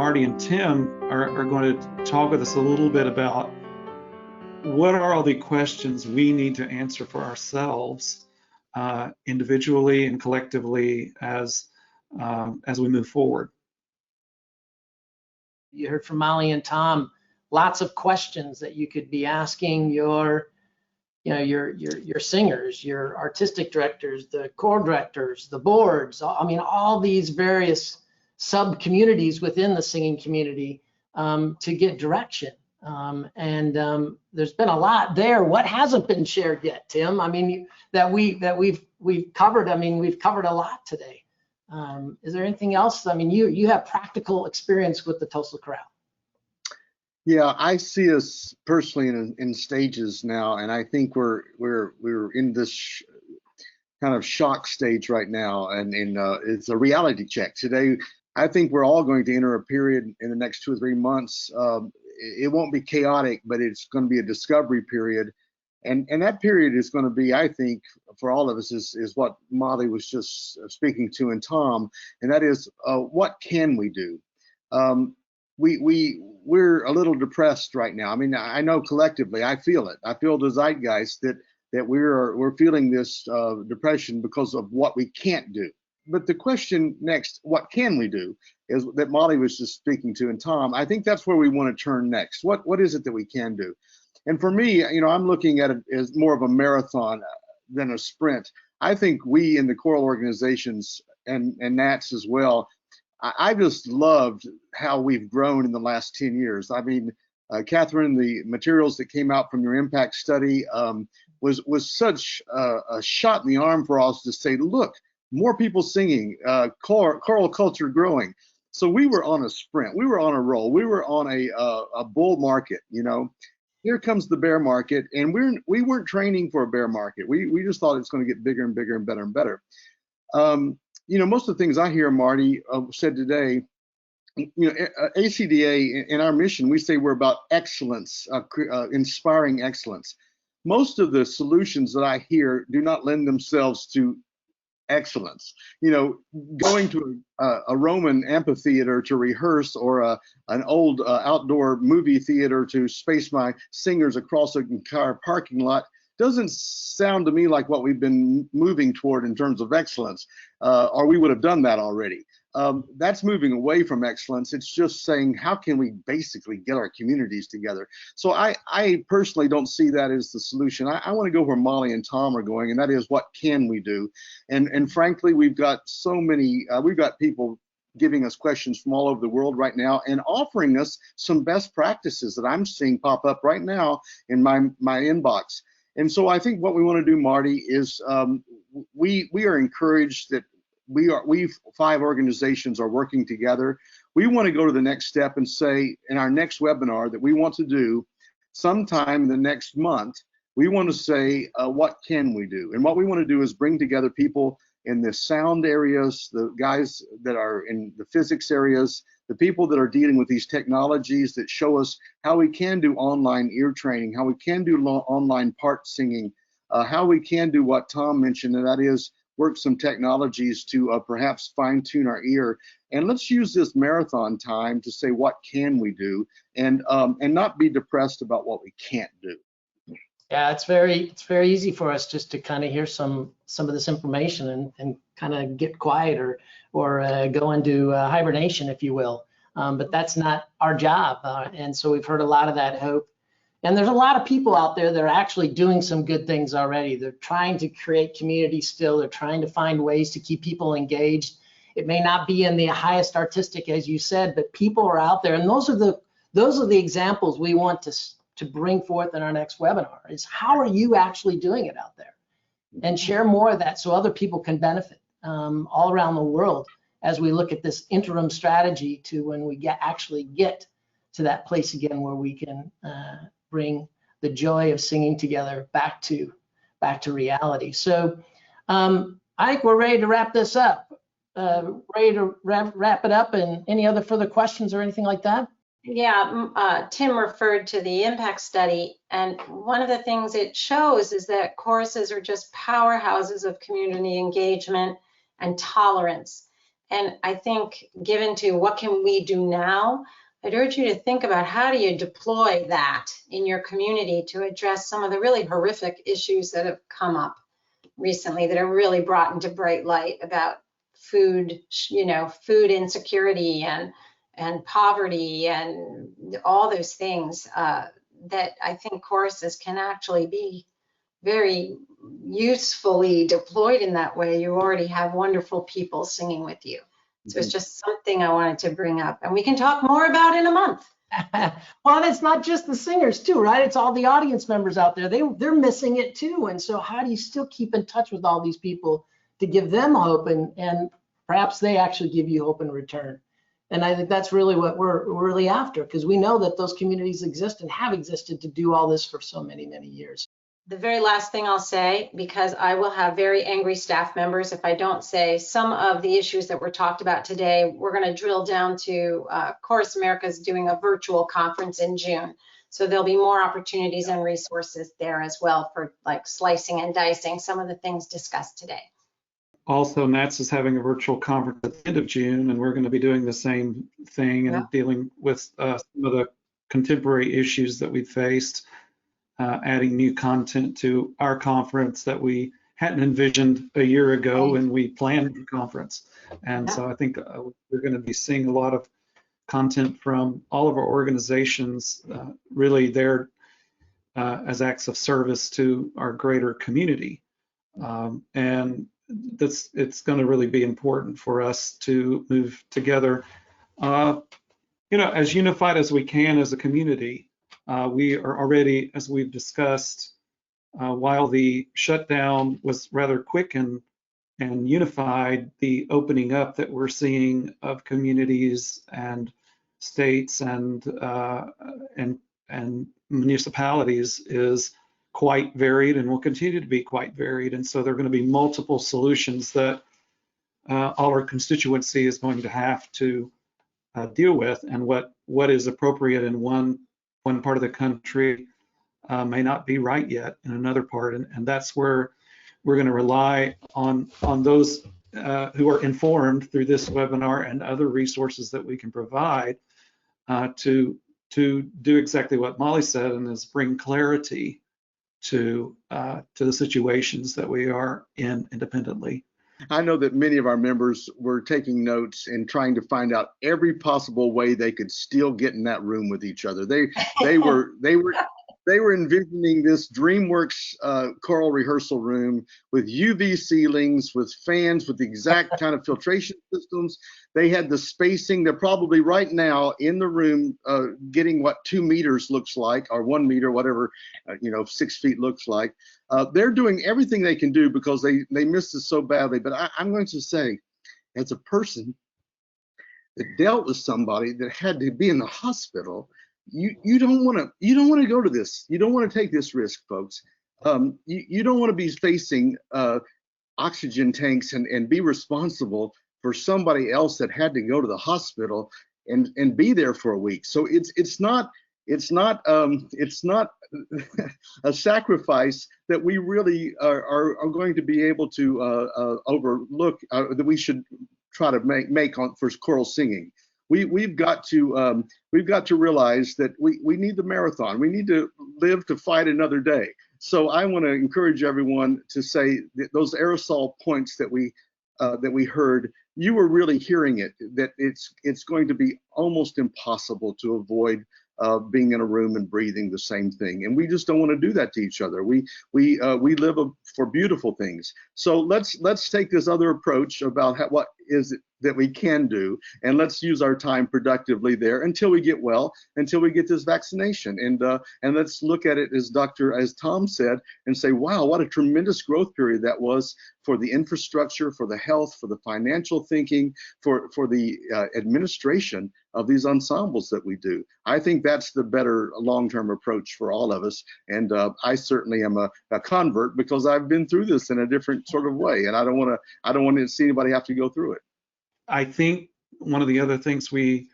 Marty and Tim are going to talk with us a little bit about what are all the questions we need to answer for ourselves individually and collectively as we move forward. You heard from Molly and Tom, lots of questions that you could be asking your singers, your artistic directors, the choir directors, the boards. I mean, all these various sub-communities within the singing community to get direction. There's been a lot there. What hasn't been shared yet, Tim? I mean, that we've covered. I mean, we've covered a lot today. Is there anything else? I mean, you have practical experience with the Tulsa Chorale. Yeah, I see us personally in stages now, and I think we're in this kind of shock stage right now, and it's a reality check today. I think we're all going to enter a period in the next 2 or 3 months. It won't be chaotic, but it's going to be a discovery period, and that period is going to be, I think, for all of us is what Molly was just speaking to, and Tom, and that is what can we do? We're a little depressed right now. I mean, I know collectively, I feel it. I feel the zeitgeist that we're feeling this depression because of what we can't do. But the question next, what can we do, is that Molly was just speaking to, and Tom. I think that's where we want to turn next. What is it that we can do? And for me, I'm looking at it as more of a marathon than a sprint. I think we in the choral organizations and NATS as well, I just loved how we've grown in the last 10 years. I mean, Catherine, the materials that came out from your impact study was such a shot in the arm for us to say, look, more people singing, choral culture growing. So we were on a sprint, we were on a roll, we were on a bull market. Here comes the bear market, and we weren't training for a bear market. We just thought it's going to get bigger and bigger and better and better. Most of the things I hear Marty said today, ACDA in our mission, we say we're about excellence, inspiring excellence. Most of the solutions that I hear do not lend themselves to excellence. Going to a Roman amphitheater to rehearse, or an old outdoor movie theater to space my singers across a car parking lot doesn't sound to me like what we've been moving toward in terms of excellence, or we would have done that already. That's moving away from excellence. It's just saying, how can we basically get our communities together? So I personally don't see that as the solution. I want to go where Molly and Tom are going, and that is, what can we do? And frankly, we've got so many, we've got people giving us questions from all over the world right now and offering us some best practices that I'm seeing pop up right now in my inbox. And so I think what we want to do, Marty, is we are encouraged that we 5 organizations are working together. We want to go to the next step and say, in our next webinar that we want to do sometime in the next month, we want to say, what can we do? And what we want to do is bring together people in the sound areas, the guys that are in the physics areas, the people that are dealing with these technologies that show us how we can do online ear training, how we can do online part singing, how we can do what Tom mentioned, and that is work some technologies to perhaps fine tune our ear. And let's use this marathon time to say, what can we do, and not be depressed about what we can't do. Yeah, it's very easy for us just to kind of hear some of this information and kind of get quiet or go into hibernation, if you will. But that's not our job. And so we've heard a lot of that hope. And there's a lot of people out there that are actually doing some good things already. They're trying to create community still. They're trying to find ways to keep people engaged. It may not be in the highest artistic, as you said, but people are out there. And those are the examples we want to bring forth in our next webinar, is how are you actually doing it out there? And share more of that so other people can benefit all around the world as we look at this interim strategy to when we actually get to that place again where we can bring the joy of singing together back to reality. So I think we're ready to wrap this up. Ready to wrap it up, and any other further questions or anything like that? Yeah, Tim referred to the impact study, and one of the things it shows is that choruses are just powerhouses of community engagement and tolerance. And I think given to what can we do now, I'd urge you to think about how do you deploy that in your community to address some of the really horrific issues that have come up recently that are really brought into bright light about food, food insecurity and poverty and all those things that I think choruses can actually be very usefully deployed in that way. You already have wonderful people singing with you. So it's just something I wanted to bring up, and we can talk more about in a month. Well, it's not just the singers too, right? It's all the audience members out there. They're missing it too. And so how do you still keep in touch with all these people to give them hope, and perhaps they actually give you hope in return? And I think that's really what we're really after, because we know that those communities exist and have existed to do all this for so many, many years. The very last thing I'll say, because I will have very angry staff members if I don't say some of the issues that were talked about today, we're going to drill down to Chorus America is doing a virtual conference in June. So there'll be more opportunities and resources there as well for like slicing and dicing some of the things discussed today. Also, NATS is having a virtual conference at the end of June, and we're going to be doing the same thing and dealing with some of the contemporary issues that we've faced. Adding new content to our conference that we hadn't envisioned a year ago when we planned the conference. And so I think we're going to be seeing a lot of content from all of our organizations, really there as acts of service to our greater community. And it's going to really be important for us to move together, as unified as we can as a community. We are already, as we've discussed, while the shutdown was rather quick and unified, the opening up that we're seeing of communities and states and municipalities is quite varied and will continue to be quite varied. And so there are going to be multiple solutions that all our constituency is going to have to deal with, and what is appropriate in one part of the country may not be right yet in another part, and that's where we're going to rely on those who are informed through this webinar and other resources that we can provide to do exactly what Molly said, and is bring clarity to the situations that we are in independently. I know that many of our members were taking notes and trying to find out every possible way they could still get in that room with each other. They were envisioning this DreamWorks choral rehearsal room with UV ceilings, with fans, with the exact kind of filtration systems. They had the spacing. They're probably right now in the room getting what 2 meters looks like, or 1 meter, whatever 6 feet looks like. They're doing everything they can do because they missed it so badly. But I'm going to say, as a person that dealt with somebody that had to be in the hospital, you don't want to go to this. You don't want to take this risk, folks. You don't want to be facing oxygen tanks and be responsible for somebody else that had to go to the hospital and be there for a week. So it's not a sacrifice that we really are going to be able to overlook, that we should try to make for choral singing. We've got to realize that we need the marathon. We need to live to fight another day. So I want to encourage everyone to say that those aerosol points that we heard, you were really hearing it, that it's going to be almost impossible to avoid being in a room and breathing the same thing, and we just don't want to do that to each other. We live for beautiful things. So let's take this other approach about what is it that we can do, and let's use our time productively there until we get well, until we get this vaccination, and let's look at it as Tom said, and say, wow, what a tremendous growth period that was for the infrastructure, for the health, for the financial thinking, for the administration of these ensembles that we do. I think that's the better long-term approach for all of us, and I certainly am a convert because I've been through this in a different sort of way, and I don't want to see anybody have to go through it. I think one of the other things we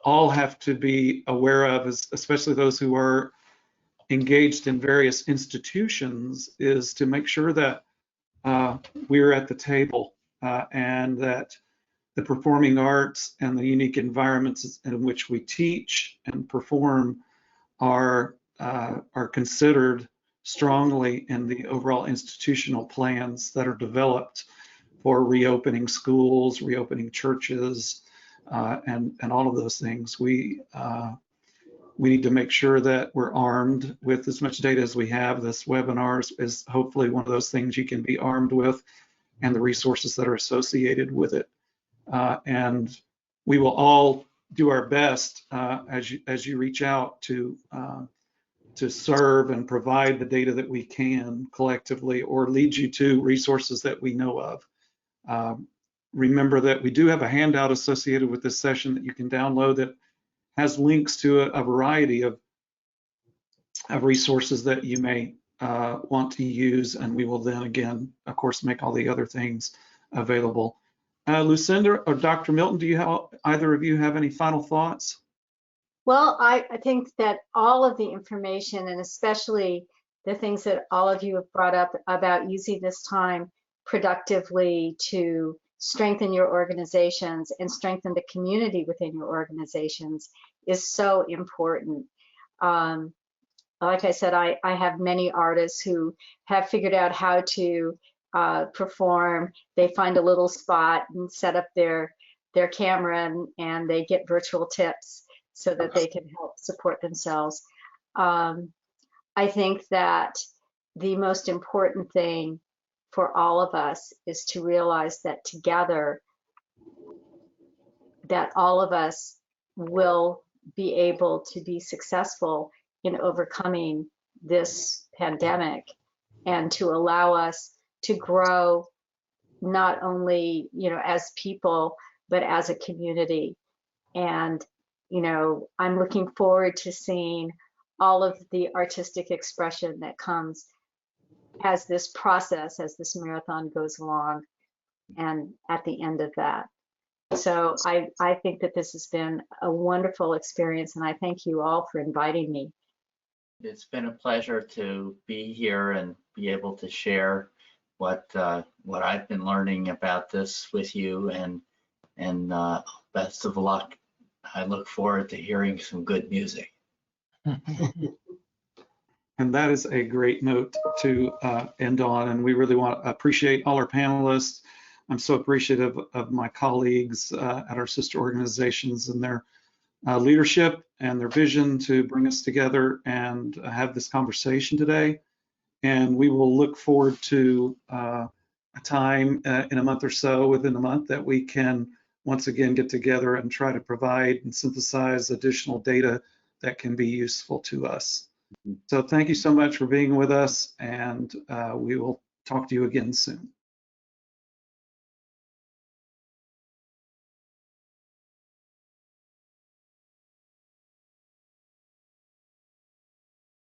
all have to be aware of, is especially those who are engaged in various institutions, is to make sure that we're at the table and that the performing arts and the unique environments in which we teach and perform are considered strongly in the overall institutional plans that are developed for reopening schools, reopening churches, and all of those things. We need to make sure that we're armed with as much data as we have. This webinar is hopefully one of those things you can be armed with, and the resources that are associated with it. And we will all do our best as you reach out to serve and provide the data that we can collectively, or lead you to resources that we know of. Remember that we do have a handout associated with this session that you can download that has links to a variety of resources that you may want to use, and we will then again, of course, make all the other things available. Lucinda or Dr. Milton, do you have, either of you have any final thoughts? Well, I think that all of the information, and especially the things that all of you have brought up about using this time productively to strengthen your organizations and strengthen the community within your organizations, is so important. Like I said, I have many artists who have figured out how to perform. They find a little spot and set up their camera, and they get virtual tips so that they can help support themselves. I think that the most important thing for all of us is to realize that together, that all of us will be able to be successful in overcoming this pandemic, and to allow us to grow not only, as people, but as a community. And I'm looking forward to seeing all of the artistic expression that comes as this process, as this marathon goes along, and at the end of that. So I think that this has been a wonderful experience, and I thank you all for inviting me. It's been a pleasure to be here and be able to share what I've been learning about this with you, and best of luck. I look forward to hearing some good music. And that is a great note to end on. And we really want to appreciate all our panelists. I'm so appreciative of my colleagues at our sister organizations and their leadership and their vision to bring us together and have this conversation today. And we will look forward to a time in a month or so, within a month, that we can once again get together and try to provide and synthesize additional data that can be useful to us. So thank you so much for being with us, and we will talk to you again soon.